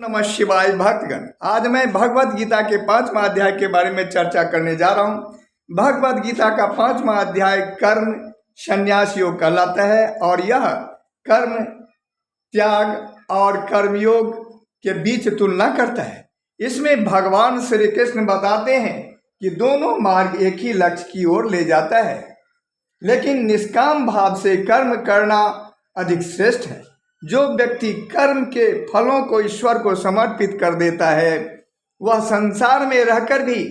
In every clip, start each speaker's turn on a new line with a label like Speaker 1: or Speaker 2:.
Speaker 1: नमः शिवाय भक्तगण। आज मैं भगवत गीता के 5वां अध्याय के बारे में चर्चा करने जा रहा हूं। भगवत गीता का 5वां अध्याय कर्म संन्यास योग कहलाता है और यह कर्म त्याग और कर्मयोग के बीच तुलना करता है। इसमें भगवान श्री कृष्ण बताते हैं कि दोनों मार्ग एक ही लक्ष्य की ओर ले जाता है, लेकिन निष्काम भाव से कर्म करना अधिक श्रेष्ठ है। जो व्यक्ति कर्म के फलों को ईश्वर को समर्पित कर देता है, वह संसार में रहकर भी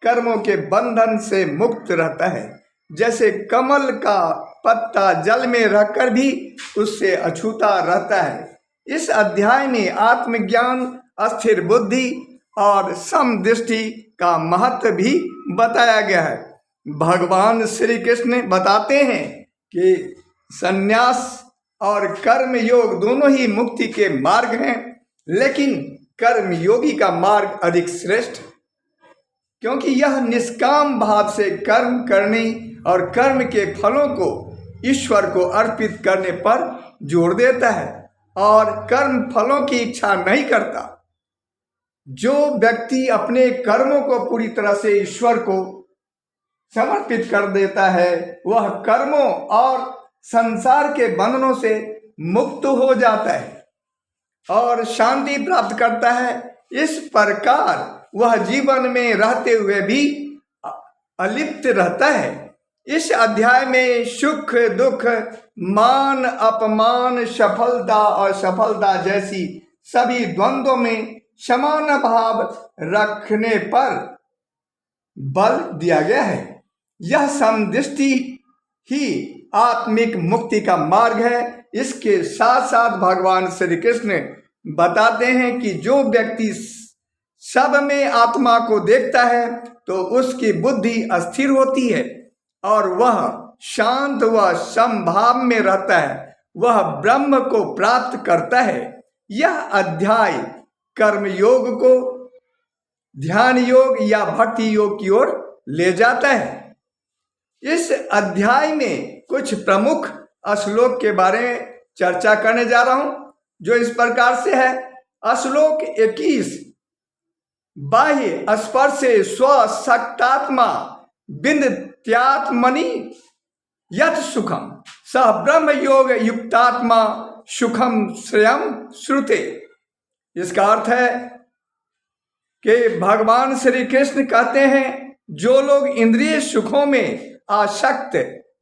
Speaker 1: कर्मों के बंधन से मुक्त रहता है। जैसे कमल का पत्ता जल में रहकर भी उससे अछूता रहता है। इस अध्याय में आत्मज्ञान, स्थिर बुद्धि और समदृष्टि का महत्व भी बताया गया है। भगवान श्री कृष्ण बताते हैं कि संन्यास और कर्म योग दोनों ही मुक्ति के मार्ग हैं, लेकिन कर्म योगी का मार्ग अधिक श्रेष्ठ है, क्योंकि यह निष्काम भाव से कर्म करने और कर्म के फलों को ईश्वर को अर्पित करने पर जोर देता है और कर्म फलों की इच्छा नहीं करता। जो व्यक्ति अपने कर्मों को पूरी तरह से ईश्वर को समर्पित कर देता है, वह कर्मों और संसार के बंधनों से मुक्त हो जाता है और शांति प्राप्त करता है। इस प्रकार वह जीवन में रहते हुए भी अलिप्त रहता है। इस अध्याय में सुख दुख, मान अपमान, सफलता और असफलता जैसी सभी द्वंद्वों में समान भाव रखने पर बल दिया गया है। यह समदृष्टि ही आत्मिक मुक्ति का मार्ग है। इसके साथ साथ भगवान श्री कृष्ण बताते हैं कि जो व्यक्ति सब में आत्मा को देखता है तो उसकी बुद्धि अस्थिर होती है और वह शांत व समभाव में रहता है, वह ब्रह्म को प्राप्त करता है। यह अध्याय कर्म योग को ध्यान योग या भक्ति योग की ओर ले जाता है। इस अध्याय में कुछ प्रमुख श्लोक के बारे में चर्चा करने जा रहा हूं, जो इस प्रकार से है। श्लोक 21, बाह्य स्पर्शे स्वशक्तात्मा विन्दत्यात्मनि यत् सुखम सह ब्रह्म योग युक्तात्मा सुखम श्रेयम श्रुते। इसका अर्थ है कि भगवान श्री कृष्ण कहते हैं, जो लोग इंद्रिय सुखों में आसक्त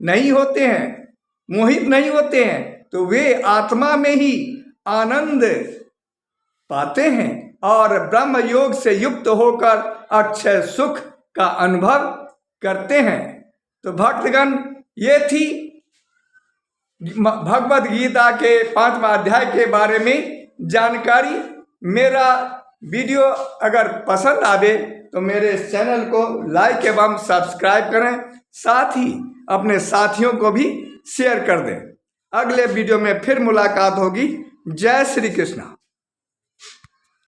Speaker 1: नहीं होते हैं, मोहित नहीं होते हैं, तो वे आत्मा में ही आनंद पाते हैं और ब्रह्म योग से युक्त होकर अक्षय सुख का अनुभव करते हैं। तो भक्तगण, ये थी भगवत गीता के 5वां अध्याय के बारे में जानकारी। मेरा वीडियो अगर पसंद आवे तो मेरे चैनल को लाइक एवं सब्सक्राइब करें, साथ ही अपने साथियों को भी शेयर कर दें। अगले वीडियो में फिर मुलाकात होगी। जय श्री कृष्ण।